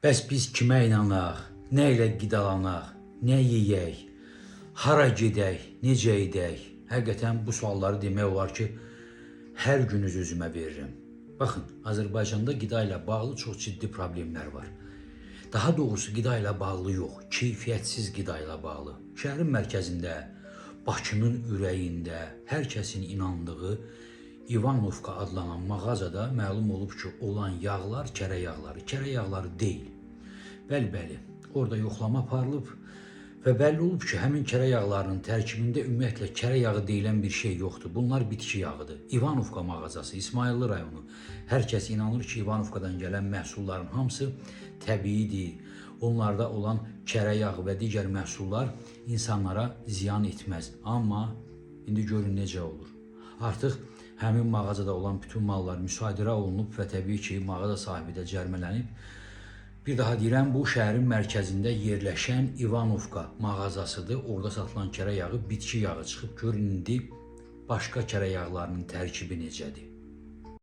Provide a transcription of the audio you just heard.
Bəs biz kimə inanaq, nə ilə qidalanaq, nə yeyək, hara gedək, necə edək? Həqiqətən bu sualları demək olar ki, hər gün öz-özümə verirəm. Baxın, Azərbaycanda qida ilə bağlı çox ciddi problemlər var. Daha doğrusu qida ilə bağlı yox, keyfiyyətsiz qida ilə bağlı. Şəhərin mərkəzində, Bakının ürəyində, hər kəsin inandığı İvanovka adlanan mağazada məlum olub ki, olan yağlar kərə yağları. Kərə yağları deyil. Bəli, orada yoxlama aparılıb və bəlli olub ki, həmin kərə yağlarının tərkibində ümumiyyətlə kərə yağı deyilən bir şey yoxdur. Bunlar bitki yağıdır. İvanovka mağazası, İsmayıllı rayonu. Hər kəs inanır ki, İvanovkadan gələn məhsulların hamısı təbiidir. Onlarda olan kərə yağı və digər məhsullar insanlara ziyan etməz. Amma indi görün necə olur. Artıq həmin mağazada olan bütün mallar müsadirə olunub və təbii ki, mağaza sahibi də cərimələnib. Bir daha deyirəm, bu şəhərin mərkəzində yerləşən İvanovka mağazasıdır. Orada satılan kərə yağı bitki yağı çıxıb. Görün indi başqa kərə yağlarının tərkibi necədir.